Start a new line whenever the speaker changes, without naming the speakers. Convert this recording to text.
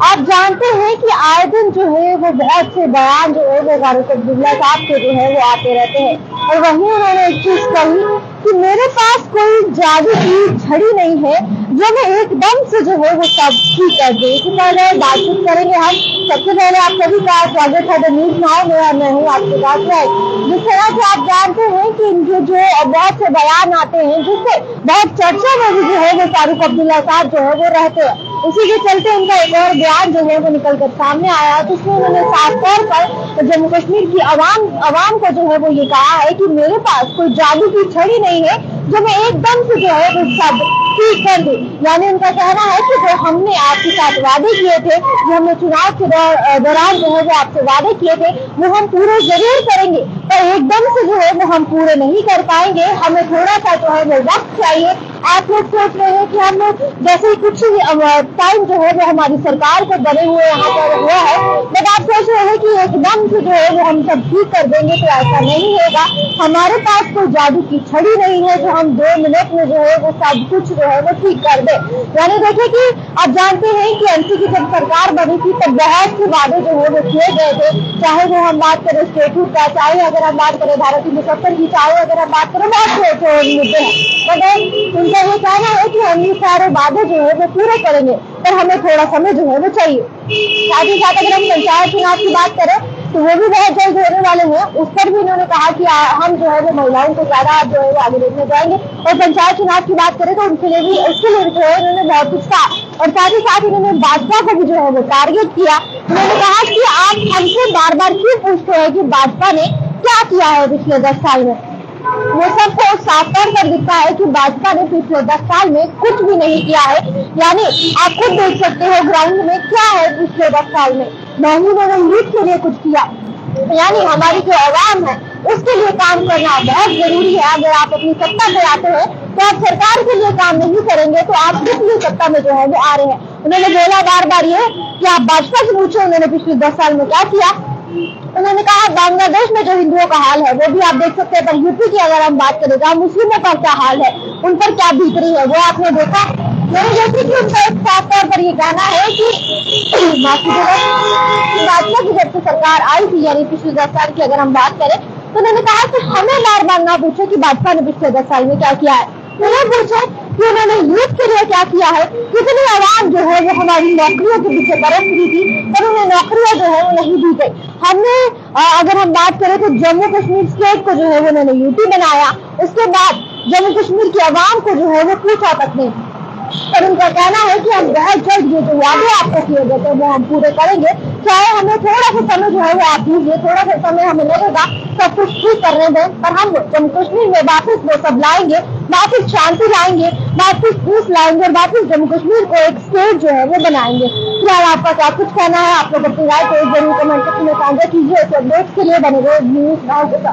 आप जानते हैं कि आए दिन जो है वो बहुत से बयान जो है वो फारूक अब्दुल्ला साहब के जो है वो आते रहते हैं, और वहीं उन्होंने एक चीज कही कि मेरे पास कोई जादू की छड़ी नहीं है जो मैं एकदम से जो है वो सब ठीक कर दे। इससे पहले बातचीत करेंगे हम। सबसे पहले आप सभी का स्वागत है द न्यूज नाउ में। मैं हूँ आपके साथ में। जिस तरह से आप जानते हैं कि इनके जो बहुत से बयान आते हैं जिससे बहुत चर्चा में भी जो है वो फारूक अब्दुल्ला साहब जो है वो रहते हैं, उसी के चलते उनका एक और बयान जो है वो निकल कर सामने आया, जिसमें उन्होंने साफ तौर पर जम्मू कश्मीर की आवाम को जो है वो ये कहा है कि मेरे पास कोई जादू की छड़ी नहीं है जो मैं एकदम से जो है वो सब ठीक कर दूं। यानी उनका कहना है कि जो हमने आपके साथ वादे किए थे, जो हमने चुनाव के दौरान जो है वो आपसे वादे किए थे, वो हम पूरे जरूर करेंगे, पर एकदम से जो है वो हम पूरे नहीं कर पाएंगे। हमें थोड़ा सा जो है वो वक्त चाहिए। आप लोग सोच रहे हैं कि हम जैसे कुछ टाइम जो है वो हमारी सरकार को बने हुए यहाँ पर हुआ है, बट आप सोच रहे हैं कि एकदम से जो है वो हम सब ठीक कर देंगे, तो ऐसा नहीं होगा। हमारे पास कोई जादू की छड़ी नहीं है जो हम 2 मिनट में जो है वो सब कुछ जो है वो ठीक कर दे। यानी देखिए कि आप जानते हैं कि एनसी की जब सरकार बनी थी तब बहुत से वादे जो है वो किए गए थे, चाहे वो हम बात करें स्टेटूट का, चाहे अगर हम बात करें भारत की 75 की, चाहे अगर हम बात करें बहुत से मुद्दे हैं, मगर उनका ये कहना है कि हम ये सारे वादे जो है वो पूरे करेंगे, पर हमें थोड़ा समय जो है वो चाहिए। साथ ही साथ अगर हम पंचायत चुनाव की बात करें तो वो भी बहुत जल्द होने वाले हैं। उस पर भी उन्होंने कहा कि हम जो है वो महिलाओं को ज्यादा जो है वो आगे देखने जाएंगे, और पंचायत चुनाव की बात करें तो उसके लिए जो है उन्होंने बहुत कुछ कहा, और साथ ही साथ उन्होंने भाजपा को भी जो है वो टारगेट किया। उन्होंने कहा कि आप हमसे बार बार क्यों पूछते हैं कि भाजपा ने क्या किया है पिछले 10 साल में। वो सबको साफ तौर पर दिखता है कि भाजपा ने पिछले 10 साल में कुछ भी नहीं किया है। यानी आप खुद देख सकते हो ग्राउंड में क्या है पिछले 10 साल में। नहीं उन्होंने यूथ के लिए कुछ किया, यानी हमारी जो आवाम है उसके लिए काम करना बहुत जरूरी है। अगर आप अपनी सत्ता पे आते हैं तो आप सरकार के लिए काम नहीं करेंगे तो आप किस लिए सत्ता में जो है वो आ रहे हैं। उन्होंने बोला बार बार ये कि आप भाजपा से पूछो उन्होंने पिछले 10 साल में क्या किया। उन्होंने कहा बांग्लादेश में जो हिंदुओं का हाल है वो भी आप देख सकते हैं, पर यूपी की अगर हम बात करें तो मुस्लिमों का क्या हाल है, उन पर क्या बीत रही है वो आपने देखा। मैंने जैसे कि उनका एक साफ तौर पर ये कहना है कि भाजपा की जब से सरकार आई थी, यानी पिछले 10 साल की अगर हम बात करें, तो उन्होंने कहा कि हमें बार बार ना पूछे कि भाजपा ने पिछले 10 साल में क्या किया है, उन्हें पूछे कि उन्होंने यूथ के लिए क्या किया है। कितनी आवाम जो है वो हमारी नौकरियों के पीछे तरस रही थी, पर उन्हें नौकरियां जो है वो नहीं दी गई। हमने अगर हम बात करें तो जम्मू कश्मीर स्टेट को जो है वो उन्होंने यूटी बनाया, उसके बाद जम्मू कश्मीर की आवाम को जो है वो पूछा तक नहीं। पर उनका कहना है कि हम बहुत जल्द ये जो वादे आपको किए गए थे वो हम पूरे करेंगे, चाहे हमें थोड़ा सा समय जो है वो आप लीजिए, थोड़ा सा समय हमें लगेगा सब कुछ ठीक करने दें, पर हम जम्मू कश्मीर में वापस वो सब लाएंगे, वापस शांति लाएंगे, वापस पीस लाएंगे, और वापस जम्मू कश्मीर को एक स्टेट जो है वो बनाएंगे। फिलहाल आपका क्या कुछ कहना है, आप लोग अपनी राय को जरूर कमेंट सेक्शन में साझा कीजिए। इस अपडेट के लिए बने रहिए न्यूज नाउ के साथ।